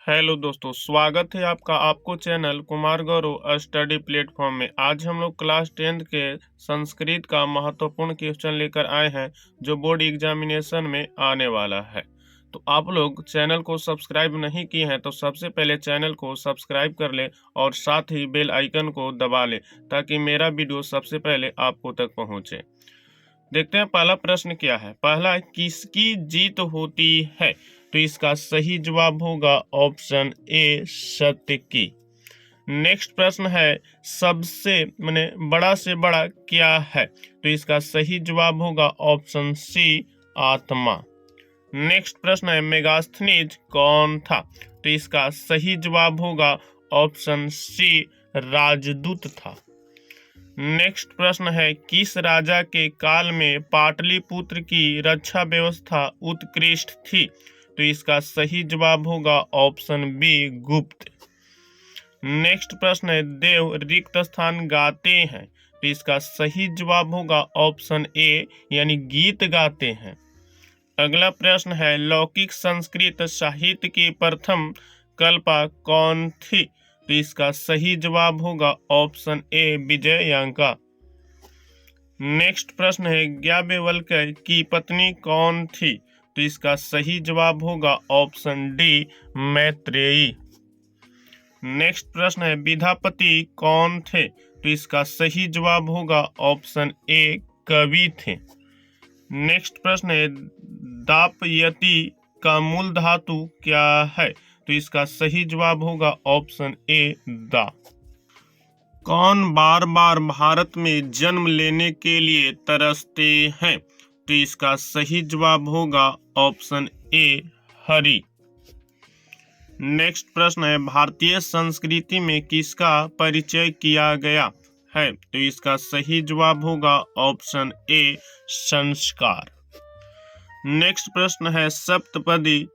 Hello दोस्तों, स्वागत है आपका आपको channel Kumar Gaurav study platform में। आज हम लोग क्लास 10th के संस्कृत का महत्वपूर्ण क्वेश्चन लेकर आए हैं जो बोर्ड एग्जामिनेशन में आने वाला है। तो आप लोग चैनल को सब्सक्राइब नहीं किए हैं तो सबसे पहले चैनल को सब्सक्राइब कर लें और साथ ही बेल आइकन को दबा लें ताकि मेरा वीडियो सबसे पहले आपको तक पहुँचे। देखते हैं पहला प्रश्न क्या है। पहला, किसकी जीत होती है? तो इसका सही जवाब होगा ऑप्शन ए, सत्य की। नेक्स्ट प्रश्न है, सबसे माने बड़ा से बड़ा क्या है? तो इसका सही जवाब होगा ऑप्शन सी, आत्मा। नेक्स्ट प्रश्न है, मेगास्थनीज कौन था? तो इसका सही जवाब होगा ऑप्शन सी, राजदूत था। नेक्स्ट प्रश्न है, किस राजा के काल में पाटलिपुत्र की रक्षा व्यवस्था उत्कृष्ट थी? तो इसका सही जवाब होगा ऑप्शन बी, गुप्त। नेक्स्ट प्रश्न है, देव रिक्त स्थान गाते हैं? तो इसका सही जवाब होगा ऑप्शन ए, यानी गीत गाते हैं। अगला प्रश्न है, लौकिक संस्कृत साहित्य की प्रथम कल्पा कौन थी? तो इसका सही जवाब होगा ऑप्शन ए, विजयंका। नेक्स्ट प्रश्न है, याज्ञवल्क्य की पत्नी कौन थी? तो इसका सही जवाब होगा ऑप्शन डी, मैत्रेयी। नेक्स्ट प्रश्न है, विद्यापति कौन थे? तो इसका सही जवाब होगा ऑप्शन ए, कवि थे। नेक्स्ट प्रश्न है, दापयति का मूल धातु क्या है? तो इसका सही जवाब होगा ऑप्शन ए, दा। कौन बार बार भारत में जन्म लेने के लिए तरसते हैं? तो इसका सही जवाब होगा ऑप्शन ए, हरि। नेक्स्ट प्रश्न है, भारतीय संस्कृति में किसका परिचय किया गया है? तो इसका सही जवाब होगा ऑप्शन ए, संस्कार। नेक्स्ट प्रश्न है, सप्तपदी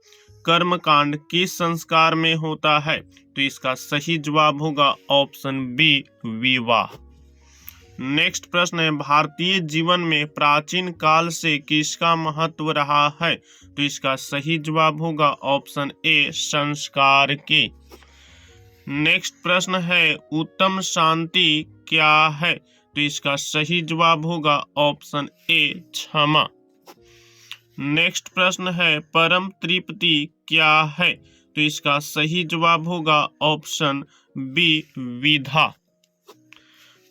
कर्मकांड किस संस्कार में होता है? तो इसका सही जवाब होगा ऑप्शन बी, विवाह। नेक्स्ट प्रश्न है, भारतीय जीवन में प्राचीन काल से किसका महत्व रहा है? तो इसका सही जवाब होगा ऑप्शन ए, संस्कार की। नेक्स्ट प्रश्न है, उत्तम शांति क्या है? तो इसका सही जवाब होगा ऑप्शन ए, क्षमा। नेक्स्ट प्रश्न है, परम तृप्ति क्या है? तो इसका सही जवाब होगा ऑप्शन बी, विधा।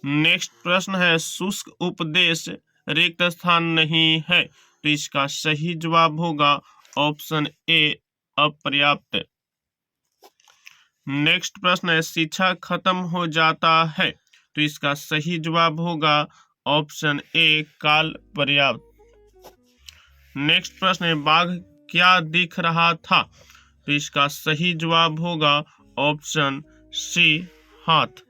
नेक्स्ट प्रश्न है, शुष्क उपदेश रिक्त स्थान नहीं है? तो इसका सही जवाब होगा ऑप्शन ए, अपर्याप्त। नेक्स्ट प्रश्न है, शिक्षा खत्म हो जाता है? तो इसका सही जवाब होगा ऑप्शन ए, काल पर्याप्त। नेक्स्ट प्रश्न है, बाघ क्या दिख रहा था? तो इसका सही जवाब होगा ऑप्शन सी, हाथ।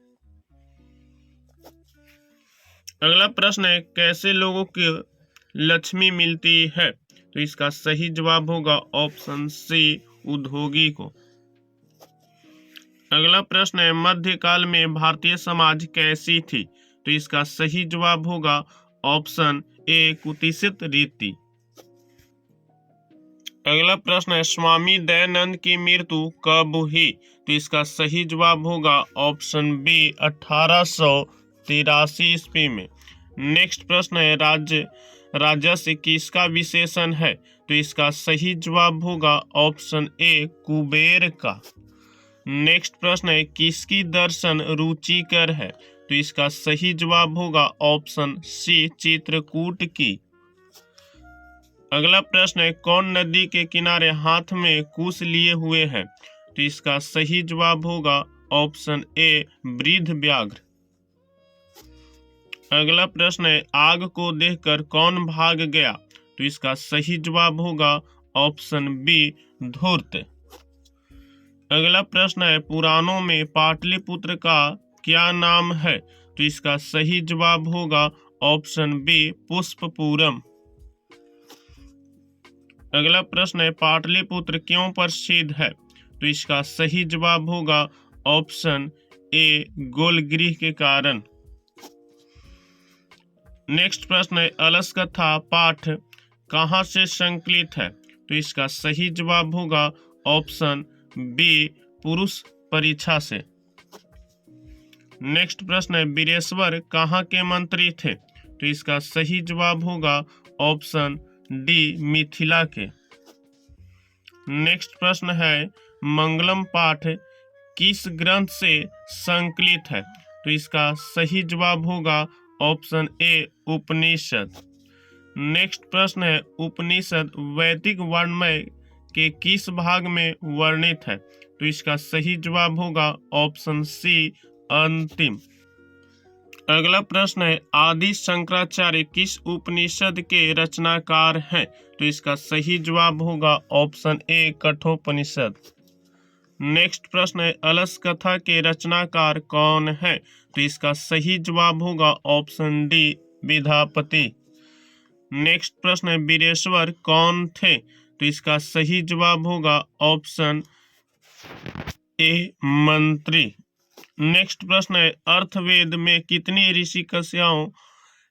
अगला प्रश्न है, कैसे लोगों को लक्ष्मी मिलती है? तो इसका सही जवाब होगा ऑप्शन सी, उद्योगी को। अगला प्रश्न है, मध्यकाल में भारतीय समाज कैसी थी? तो इसका सही जवाब होगा ऑप्शन ए, कुत्सित रीति। अगला प्रश्न है, स्वामी दयानंद की मृत्यु कब हुई? तो इसका सही जवाब होगा ऑप्शन बी, 1883 ईस्वी में। नेक्स्ट प्रश्न है, राजस्य किसका विशेषण है? तो इसका सही जवाब होगा ऑप्शन ए, कुबेर का। नेक्स्ट प्रश्न है, किसकी दर्शन रुचिकर है? तो इसका सही जवाब होगा ऑप्शन सी, चित्रकूट की। अगला प्रश्न है, कौन नदी के किनारे हाथ में कुश लिए हुए है? तो इसका सही जवाब होगा ऑप्शन ए, वृद्ध व्याघ्र। अगला प्रश्न है, आग को देखकर कौन भाग गया? तो इसका सही जवाब होगा ऑप्शन बी, धूर्त। अगला प्रश्न है, पुराणों में पाटलिपुत्र का क्या नाम है? तो इसका सही जवाब होगा ऑप्शन बी, पुष्पपुरम। अगला प्रश्न है, पाटलिपुत्र क्यों प्रसिद्ध है? तो इसका सही जवाब होगा ऑप्शन ए, गोलगृह के कारण। नेक्स्ट प्रश्न है, अलस कथा पाठ कहाँ से संकलित है? तो इसका सही जवाब होगा ऑप्शन बी पुरुष परीक्षा से। नेक्स्ट प्रश्न है वीरेश्वर कहाँ के मंत्री थे? तो इसका सही जवाब होगा ऑप्शन डी मिथिला के। नेक्स्ट प्रश्न है मंगलम पाठ किस ग्रंथ से संकलित है? तो इसका सही जवाब होगा ऑप्शन ए उपनिषद। नेक्स्ट प्रश्न है उपनिषद वैदिक वर्णमय के किस भाग में वर्णित है? तो इसका सही जवाब होगा ऑप्शन सी अंतिम। अगला प्रश्न है आदि शंकराचार्य किस उपनिषद के रचनाकार हैं? तो इसका सही जवाब होगा ऑप्शन ए कठोपनिषद। नेक्स्ट प्रश्न है अलस कथा के रचनाकार कौन है? तो इसका सही जवाब होगा ऑप्शन डी विद्यापति। नेक्स्ट प्रश्न है वीरेश्वर कौन थे? तो इसका सही जवाब होगा ऑप्शन ए मंत्री। नेक्स्ट प्रश्न है अर्थवेद में कितनी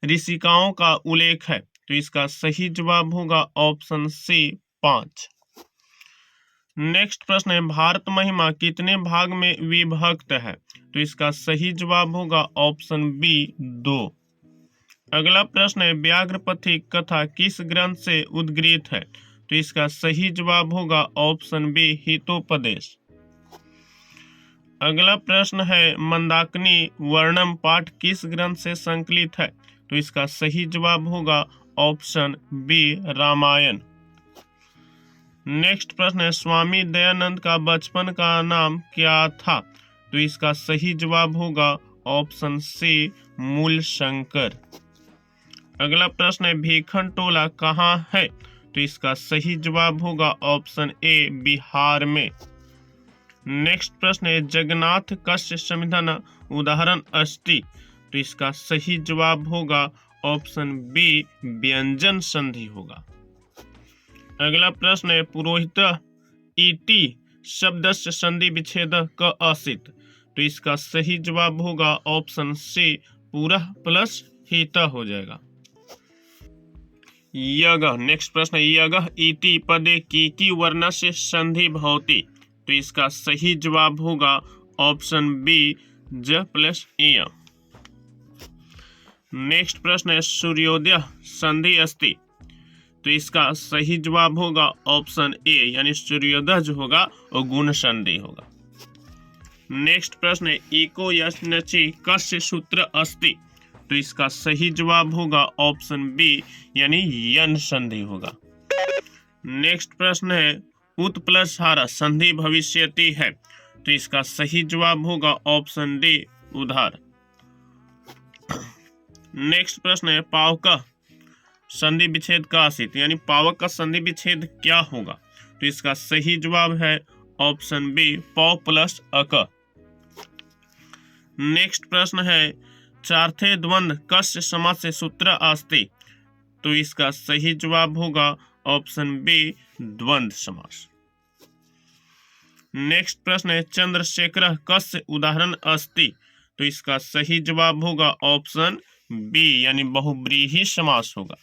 ऋषिकाओं का उल्लेख है? तो इसका सही जवाब होगा ऑप्शन सी 5। नेक्स्ट प्रश्न है भारत महिमा कितने भाग में विभक्त है? तो इसका सही जवाब होगा ऑप्शन बी 2। अगला प्रश्न है व्याघ्रपथी कथा किस ग्रंथ से उद्गृत है? तो इसका सही जवाब होगा ऑप्शन बी हितोपदेश। अगला प्रश्न है मंदाकिनी वर्णम पाठ किस ग्रंथ से संकलित है? तो इसका सही जवाब होगा ऑप्शन बी रामायण। नेक्स्ट प्रश्न है स्वामी दयानंद का बचपन का नाम क्या था? तो इसका सही जवाब होगा ऑप्शन सी मूल शंकर। अगला प्रश्न है भीखन टोला कहाँ है? तो इसका सही जवाब होगा ऑप्शन ए बिहार में। नेक्स्ट प्रश्न है जगन्नाथ कस्य संविधान उदाहरण अस्ति? तो इसका सही जवाब होगा ऑप्शन बी व्यंजन संधि होगा। अगला प्रश्न है पुरोहित इति शब्दस्य संधि विच्छेद क आसित? तो इसका सही जवाब होगा ऑप्शन सी पुरः प्लस हित हो जाएगा। यगः नेक्स्ट प्रश्न है यगः इति पदे की वर्णस्य संधि भवति? तो इसका सही जवाब होगा ऑप्शन बी ज प्लस इय। नेक्स्ट प्रश्न है सूर्योदय संधि अस्ति? तो इसका सही जवाब होगा ऑप्शन ए यानी सूर्योदय जो होगा वो गुण संधि होगा। नेक्स्ट प्रश्न है इको यस्नचि कस्य सूत्र अस्ति? तो इसका सही जवाब होगा ऑप्शन बी यानी यन संधि होगा। नेक्स्ट प्रश्न है उत प्लस हारा संधि भविष्यति है? तो इसका सही जवाब होगा ऑप्शन डी उधार। नेक्स्ट प्रश्न है पावक संधि विच्छेद का आसित यानी पावक का संधि विच्छेद क्या होगा? तो इसका सही जवाब है ऑप्शन बी पौ प्लस अक। नेक्स्ट प्रश्न है चार्थे द्वंद कस्य समास से सूत्र अस्ति? तो इसका सही जवाब होगा ऑप्शन बी द्वंद समास। नेक्स्ट प्रश्न है चंद्रशेखर कस्य उदाहरण अस्ति? तो इसका सही जवाब होगा ऑप्शन बी यानी बहुब्रीहि समास होगा।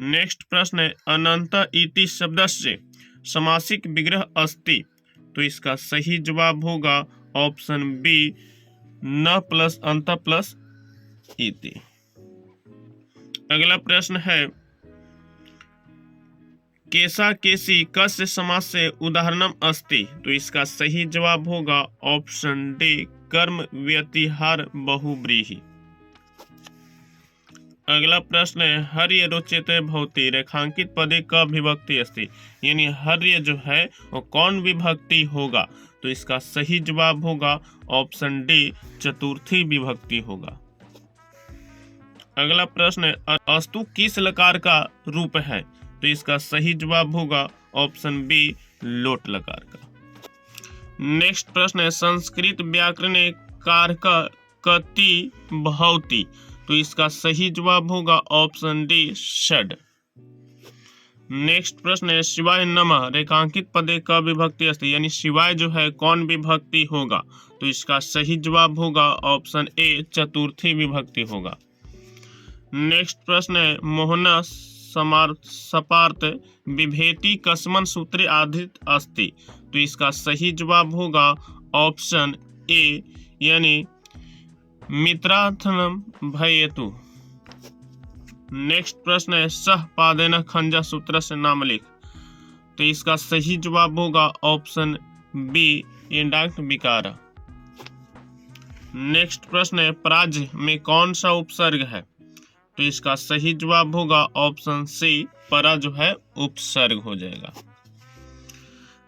नेक्स्ट प्रश्न है अनंत इति शब्दस्य समासिक विग्रह अस्ति? तो इसका सही जवाब होगा ऑप्शन बी न प्लस अंत प्लस इति। अगला प्रश्न है केसा केसी कस्य समास से उदाहरणम अस्ति? तो इसका सही जवाब होगा ऑप्शन डी कर्म व्यतिहार बहुब्रीहि। अगला प्रश्न है हर्य रोचते भवति रेखांकित पदे क विभक्ति अस्ति? यानी हर्य जो है वो कौन विभक्ति होगा? तो इसका सही जवाब होगा ऑप्शन डी चतुर्थी विभक्ति होगा। अगला प्रश्न है अस्तु किस लकार का रूप है? तो इसका सही जवाब होगा ऑप्शन बी लोट लकार का। नेक्स्ट प्रश्न है संस्कृत व्याकरण कारक कति भवति? तो इसका सही जवाब होगा ऑप्शन डी षड। नेक्स्ट प्रश्न है शिवाय नमः रेखांकित पदे का विभक्ति अस्ति? यानी शिवाय जो है कौन विभक्ति होगा? तो इसका सही जवाब होगा ऑप्शन ए चतुर्थी विभक्ति होगा। नेक्स्ट प्रश्न है मोहना समार सपार्थ बिभेति कस्मन सूत्रे आधित अस्ति। तो इसका सही जवाब होगा ऑप्शन ए, यानी मित्रार्थनम भयेतु। नेक्स्ट प्रश्न है सह पादेन खंजा सूत्र से नाम लिख। तो इसका सही जवाब होगा ऑप्शन बी, इंडाक्ट विकार। नेक्स्ट प्रश्न है प्राज्य में कौन सा उपसर्ग है। तो इसका सही जवाब होगा ऑप्शन सी, परा जो है उपसर्ग हो जाएगा।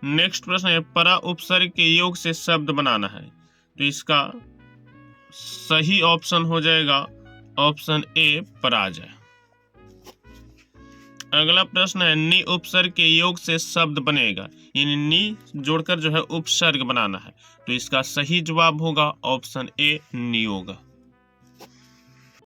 नेक्स्ट प्रश्न है परा उपसर्ग के योग से शब्द बनाना है। तो इसका सही ऑप्शन हो जाएगा ऑप्शन ए, पराजय। अगला प्रश्न है नि उपसर्ग के योग से शब्द बनेगा, यानी नि जोड़कर जो है उपसर्ग बनाना है। तो इसका सही जवाब होगा ऑप्शन ए, नियोग।